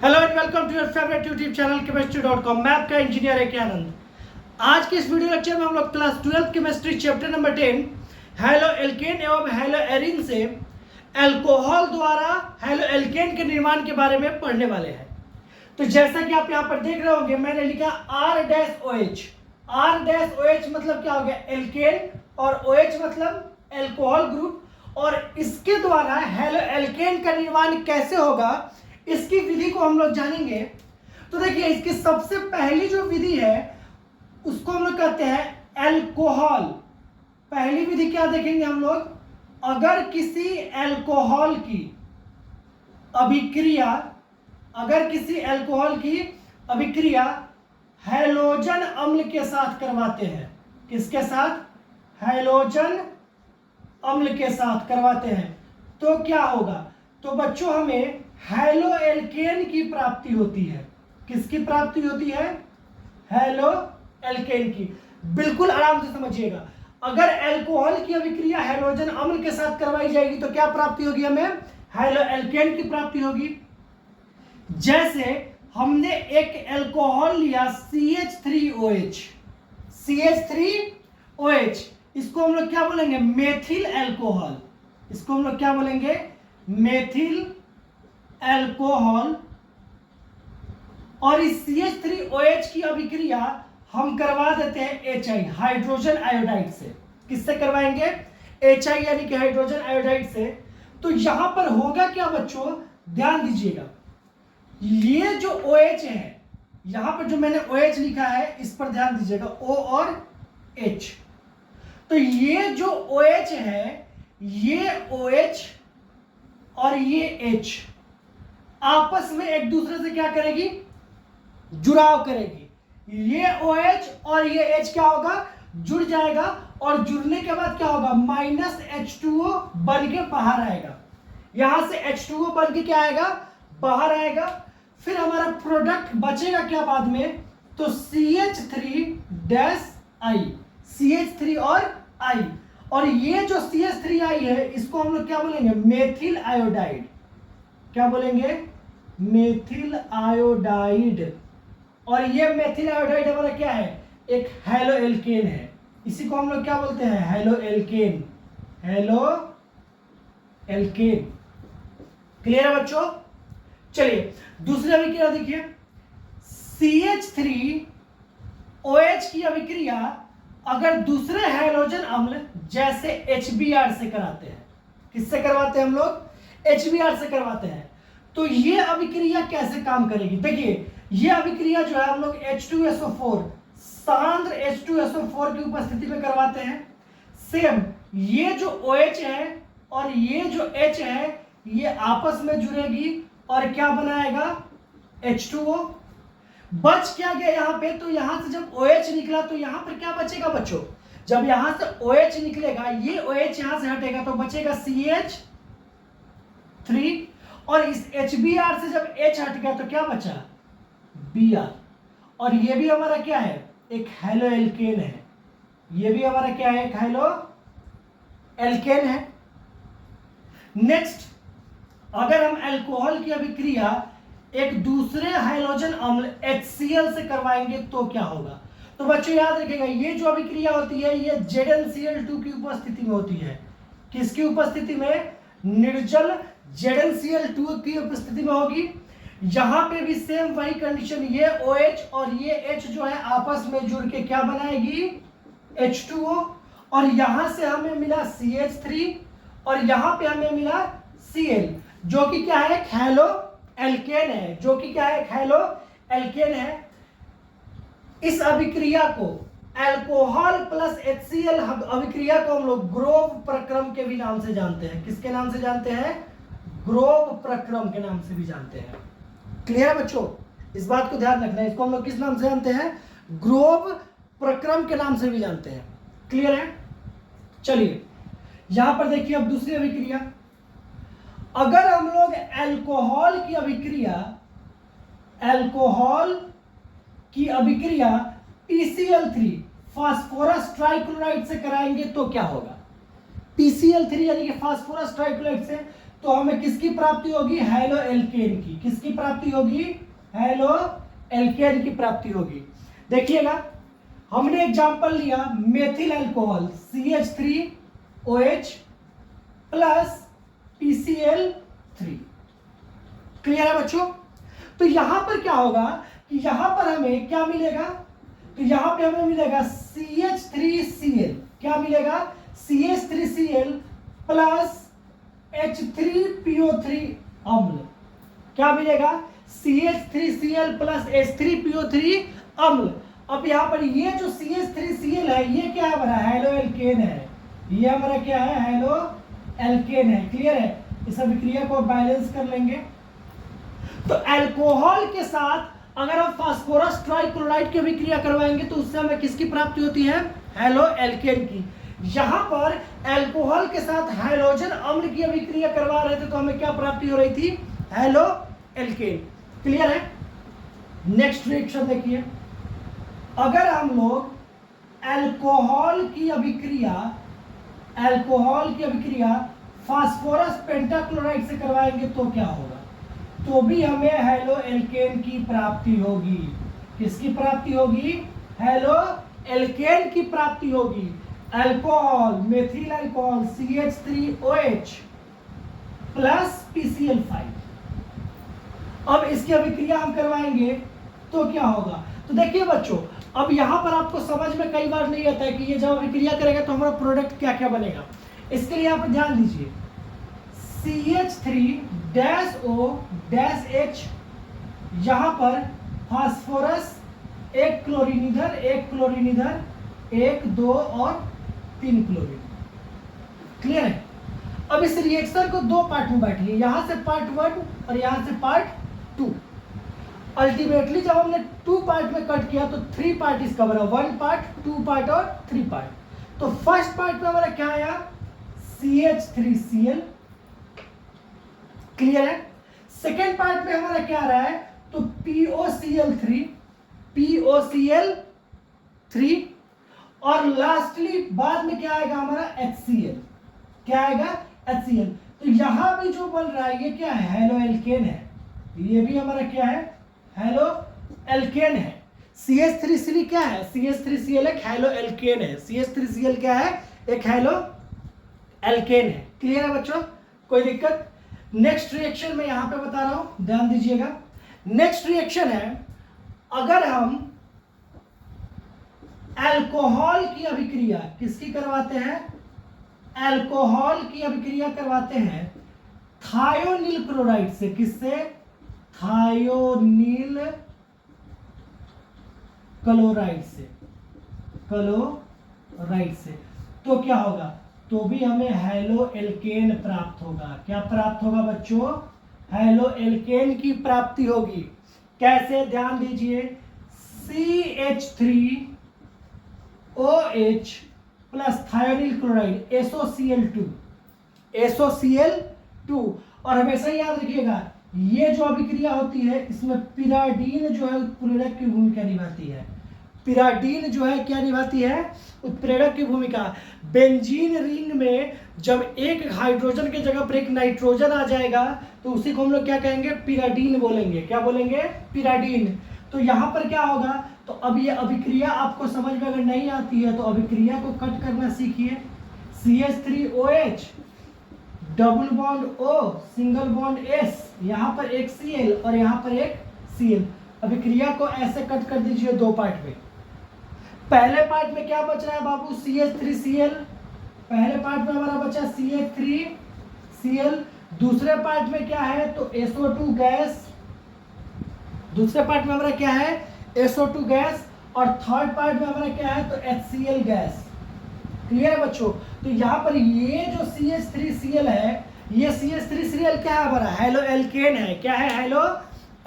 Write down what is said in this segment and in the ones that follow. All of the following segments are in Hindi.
Hello and welcome to your favourite YouTube channel chemistry dot com. मैं आपका इंजीनियर ए के आनंद। आज के इस वीडियो लेक्चर में हम लोग class 12 chemistry chapter number 10 haloalkane एवं हैलो एरीन से अल्कोहल द्वारा हैलो एल्केन के निर्माण के बारे में पढ़ने वाले हैं। तो जैसा कि आप यहाँ पर देख रहे होंगे, मैंने लिखा R-OH। R-OH मतलब क्या हो गया? एल्केन, और OH मतलब अल्कोहल ग्रुप। और इसके द्वारा हैलो एल्केन का निर्माण कैसे होगा, इसकी विधि को हम लोग जानेंगे। तो देखिए, इसकी सबसे पहली जो विधि है उसको हम लोग कहते हैं अल्कोहल। पहली विधि क्या देखेंगे हम लोग? अगर किसी अल्कोहल की अभिक्रिया हैलोजन अम्ल के साथ करवाते हैं। किसके साथ? हैलोजन अम्ल के साथ करवाते हैं तो क्या होगा? तो बच्चों, हमें हैलो एल्केन की प्राप्ति होती है। किसकी प्राप्ति होती है? हैलो एल्केन की। बिल्कुल आराम से समझिएगा। अगर अल्कोहल की अभिक्रिया हैलोजन अम्ल के साथ करवाई जाएगी तो क्या प्राप्ति होगी? हमें हैलो एल्केन की प्राप्ति होगी। जैसे हमने एक अल्कोहल लिया CH3OH। CH3OH, इसको हम लोग क्या बोलेंगे? Methyl alcohol. इसको हम लोग क्या बोलेंगे? Methyl alcohol. और इस CH3OH की अभिक्रिया हम करवा देते हैं HI, हाइड्रोजन आयोडाइड से। किससे करवाएंगे? HI यानी कि हाइड्रोजन आयोडाइड से। तो यहां पर होगा क्या बच्चों? ध्यान दीजिएगा, ये जो OH है, यहां पर जो मैंने OH लिखा है इस पर ध्यान दीजिएगा, O और H। तो ये जो OH है, ये OH और ये H आपस में एक दूसरे से क्या करेगी? जुड़ाव करेगी। ये OH और ये H क्या होगा? जुड़ जाएगा। और जुड़ने के बाद क्या होगा? -H2O बन के बाहर आएगा। यहां से H2O बन के क्या आएगा? बाहर आएगा। फिर हमारा प्रोडक्ट बचेगा क्या बाद में? तो CH3 और I। और ये जो CH3I है, इसको हम लोग क्या बोलेंगे? Methyl iodide. क्या बोलेंगे? Methyl iodide. और ये मेथिल आयोडाइड हमारा क्या है? एक हैलो एल्केन है। इसी को हम लोग क्या बोलते हैं? Haloalkane. Haloalkane. Clear है बच्चों? चलिए दूसरी अभिक्रिया देखिए। CH3OH की अभिक्रिया अगर दूसरे हैलोजन अम्ल जैसे HBr से कराते हैं। किससे करवाते हैं हम लोग? HBr से करवाते हैं। तो ये अभिक्रिया कैसे काम करेगी? देखिए, ये अभिक्रिया जो है हम लोग H2SO4, सांद्र H2SO4 की उपस्थिति में करवाते हैं। सेम ये जो OH है और ये जो H है, ये आपस में जुड़ेगी और क्या बनाएगा? H2O। बच क्या गया यहाँ पे? तो यहां से जब OH निकला तो यहां पर क्या बचेगा बच्चों? जब यहां से OH निकलेगा, ये OH यहां से हटेगा तो बचेगा CH3। और इस HBr से जब H हट गया तो क्या बचा? Br। और ये भी हमारा क्या है? एक हैलो एल्केन है। ये भी हमारा क्या है? एक हैलो एल्केन है। नेक्स्ट, अगर हम अल्कोहल की अभिक्रिया एक दूसरे हाइड्रोजन अम्ल HCl से करवाएंगे तो क्या होगा? तो बच्चों याद रखिएगा, ये जो अभिक्रिया होती है ये ZnCl2 की उपस्थिति में होती है। किसकी उपस्थिति में? निर्जल ZnCl2 की उपस्थिति में होगी। यहां पे भी सेम वही कंडीशन, ये OH और ये H जो है आपस में जुड़ के क्या बनाएगी? H2O। और यहां से हमें मिला CH3 और यहां पे हमें मिला Cl, जो कि क्या है? एक हैलो एल्केन है। जो कि क्या है? एक हैलो एल्केन है। इस अभिक्रिया को, अल्कोहल प्लस HCl अभिक्रिया को हम लोग ग्रोव प्रक्रम के भी नाम से जानते हैं। किसके नाम से जानते हैं? ग्रोव प्रक्रम के नाम से भी जानते हैं। क्लियर है बच्चों? इस बात को ध्यान रखना है। इसको हम लोग किस नाम से जानते हैं? ग्रोव प्रक्रम के नाम से भी जानते हैं। क्लियर है? चलिए यहां पर देखिए अब दूसरी अभिक्रिया। अगर हम लोग अल्कोहल की अभिक्रिया PCl3 फास्फोरस ट्राइक्लोराइड से कराएंगे तो क्या होगा? PCl3 यानी कि फास्फोरस ट्राइक्लोराइड से तो हमें किसकी प्राप्ति होगी? हैलो एल्केन की। किसकी प्राप्ति होगी? हैलो एल्केन की प्राप्ति होगी। देखिएगा, हमने एग्जांपल लिया methyl alcohol CH3OH plus PCl3। Clear है बच्चों? तो यहां पर क्या होगा कि यहां पर हमें क्या मिलेगा? तो यहां पे हमें मिलेगा CH3Cl। क्या मिलेगा? CH3Cl प्लस H3PO3 अम्ल। क्या मिलेगा? CH3Cl प्लस H3PO3 अम्ल। अब यहां पर ये जो CH3Cl है ये क्या है हमारा? हैलो एल्केन है। ये हमारा क्या है? हैलो एल्केन है। क्लियर है? इस अभिक्रिया को बैलेंस कर लेंगे। तो अल्कोहल के साथ अगर हम फास्फोरस ट्राइक्लोराइड की अभिक्रिया करवाएंगे तो उससे हमें किसकी प्राप्ति होती है? हैलो एल्केन की। यहां पर अल्कोहल के साथ हाइड्रोजन अम्ल की अभिक्रिया करवा रहे थे तो हमें क्या प्राप्ति हो रही थी? Haloalkane. क्लियर है? नेक्स्ट रिएक्शन देखिए, अगर हम लोग अल्कोहल की अभिक्रिया फास्फोरस पेंटाक्लोराइड से करवाएंगे तो क्या होगा? तो भी हमें हैलो एल्केन की प्राप्ति होगी। किसकी प्राप्ति होगी? हैलो एल्केन की प्राप्ति होगी। Alcohol, methyl alcohol CH3OH plus PCl5। अब इसकी अभिक्रिया हम करवाएंगे तो क्या होगा? तो देखिए बच्चों, अब यहां पर आपको समझ में कई बार नहीं आता है कि ये जब अभिक्रिया करेगा तो हमारा प्रोडक्ट क्या क्या बनेगा। इसके लिए आप ध्यान दीजिए, CH3-O-H, यहां पर फास्फोरस एक क्लोरीन इधर, एक 2 और 3 क्लोरीन। क्लियर है? अब इस रिएक्शन को दो पार्ट में बांटिए, यहां से पार्ट 1 और यहां से पार्ट 2। अल्टीमेटली जब हमने 2 पार्ट में कट किया तो 3 पार्ट इसका बना, 1 पार्ट, 2 पार्ट और 3 पार्ट। तो फर्स्ट पार्ट में हमारा क्या आया? CH3Cl। क्लियर है? सेकेंड पार्ट में हमारा क्या आ रहा है? तो POCl3 और लास्टली बाद में क्या आएगा हमारा? HCl। क्या आएगा? HCl। तो यहां भी जो बन रहा है ये क्या है? हैलो एल्केन है। ये भी हमारा क्या है? हैलो एल्केन है। CH3Cl क्या है? CH3Cl एक हैलो एल्केन है। CH3Cl क्या है? एक हैलो एल्केन है। क्लियर है बच्चों? कोई दिक्कत? नेक्स्ट रिएक्शन में यहां पे बता रहा हूं, ध्यान दीजिएगा। नेक्स्ट रिएक्शन है, अगर हम अल्कोहल की अभिक्रिया किसकी करवाते हैं? अल्कोहल की अभिक्रिया करवाते हैं थायोनील क्लोराइड से। किससे? थायोनील क्लोराइड से। तो क्या होगा? तो भी हमें हैलो एल्केन प्राप्त होगा। क्या प्राप्त होगा बच्चों? हैलो एल्केन की प्राप्ति होगी। कैसे? ध्यान दीजिए, CH3OH प्लस थायोनील क्लोराइड SOCl2। और हमेशा याद रखिएगा, ये जो अभिक्रिया होती है इसमें पिराडीन जो है उत्प्रेरक की भूमिका निभाती है। पिराडीन जो है क्या निभाती है? उत्प्रेरक की भूमिका। बेंजीन रिंग में जब एक हाइड्रोजन की जगह पर एक नाइट्रोजन आ जाएगा तो उसी को हम लोग क्या कहेंगे? पिराडीन बोलेंगे। क्या बोलेंगे? पिराडीन। तो यहां पर क्या होगा? तो अब ये अभिक्रिया आपको समझ में अगर नहीं आती है तो अभिक्रिया को कट करना सीखिए। CH3OH double bond O single bond S, यहां पर एक Cl और यहां पर एक Cl। अभिक्रिया को ऐसे कट कर दीजिए 2 पार्ट में। पहले पार्ट में क्या बच रहा है बाबू? CH3Cl। पहले पार्ट में हमारा बचा CH3Cl। दूसरे पार्ट में क्या है? तो SO2 गैस। दूसरे पार्ट में हमारा क्या है? SO2 gas. और थर्ड पार्ट में हमारा क्या है? तो HCl गैस। क्लियर है बच्चों? तो यहां पर ये जो CH3Cl है, ये CH3Cl क्या है हमारा? हैलो एल्केन है। क्या है? हैलो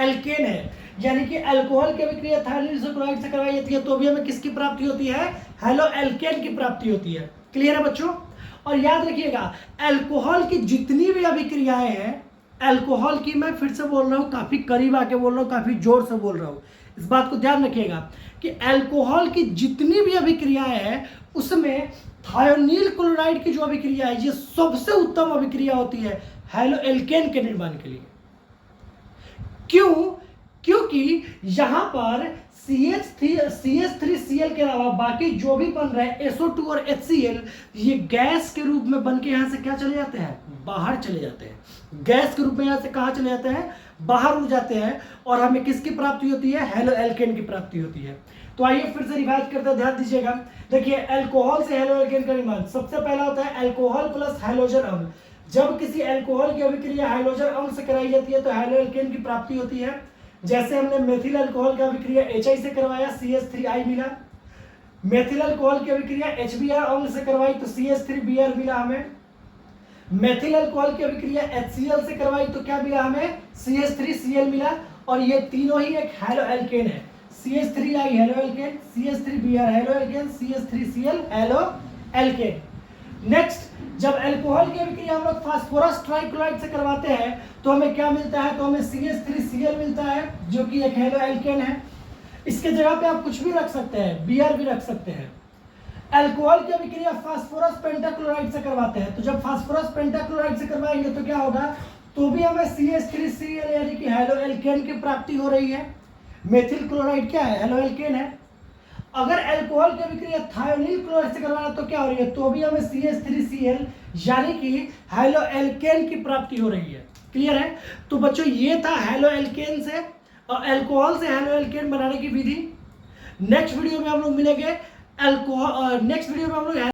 एल्केन है। यानी कि अल्कोहल की अभिक्रिया थायोनील क्लोराइड से करवाई जाती है तो भी हमें किसकी प्राप्ति होती है? हैलो एल्केन की प्राप्ति होती है। क्लियर है बच्चों? और याद रखिएगा, अल्कोहल की जितनी भी अभिक्रियाएं हैं, अल्कोहल की, मैं फिर से बोल रहा हूं, काफी करीब आके बोल रहा हूं, काफी जोर से बोल रहा हूं, इस बात को ध्यान रखिएगा कि अल्कोहल की जितनी भी अभिक्रियाएं हैं उसमें थायोनील क्लोराइड की जो अभिक्रिया है ये सबसे उत्तम अभिक्रिया होती है। हैलो एल्केन के निर्माण के लिए। क्यों? क्योंकि यहां पर CH3Cl के अलावा बाकी जो भी बन रहा है SO2 और HCl, ये गैस के रूप में बन के यहां से क्या चले जाते हैं, बाहर चले जाते हैं। गैस के रूप में यहां से कहां चले जाते हैं, बाहर उड़ जाते हैं, और हमें किसकी प्राप्ति होती है, हैलो एल्केन की प्राप्ति होती है। तो आइए फिर से रिवाइज करते हैं, ध्यान दीजिएगा। देखिए अल्कोहल से हैलो एल्केन का निर्माण सबसे पहला होता है अल्कोहल प्लस हाइड्रोजन अम्ल। जब किसी अल्कोहल की अभिक्रिया हाइड्रोजन अम्ल से कराई जाती है तो हैलो एल्केन की प्राप्ति होती है। जैसे हमने मेथिल अल्कोहल का अभिक्रिया HI से करवाया, CH3I मिला। मेथिल अल्कोहल की अभिक्रिया HBr अम्ल से करवाई तो CH3Br मिला हमें। मेथिल अल्कोहल की अभिक्रिया HCl से करवाई तो क्या मिला हमें, CH3Cl मिला। और ये तीनों ही एक हैलो एल्केन है। CH3I haloalkane, CH3Br haloalkane, CH3Cl haloalkane. Next, जब अल्कोहल की अभिक्रिया हम लोग फास्फोरस ट्राइक्लोराइड से करवाते हैं तो हमें क्या मिलता है, तो हमें CH3Cl मिलता है जो कि एक हैलो एल्केन है। इसके जगह पे आप कुछ भी रख सकते हैं, Br भी रख सकते हैं। अल्कोहल की अभिक्रिया फास्फोरस पेंटाक्लोराइड से करवाते हैं, तो जब फास्फोरस पेंटाक्लोराइड से करवाएंगे तो क्या होगा, तो भी हमें CH3Cl यानी कि हैलो एल्केन की प्राप्ति हो रही है। मेथिल क्लोराइड क्या है, हैलो एल्केन है। अगर अल्कोहल की अभिक्रिया थायोनील क्लोराइड से करवाना तो क्या हो रही है, तो भी हमें CH3Cl यानी कि हैलो एल्केन की प्राप्ति हो रही है। क्लियर है? तो बच्चों ये था हैलो एल्केन से और अल्कोहल से हैलो एल्केन बनाने की विधि। नेक्स्ट वीडियो में हम लोग मिलेंगे नेक्स्ट वीडियो में हम लोग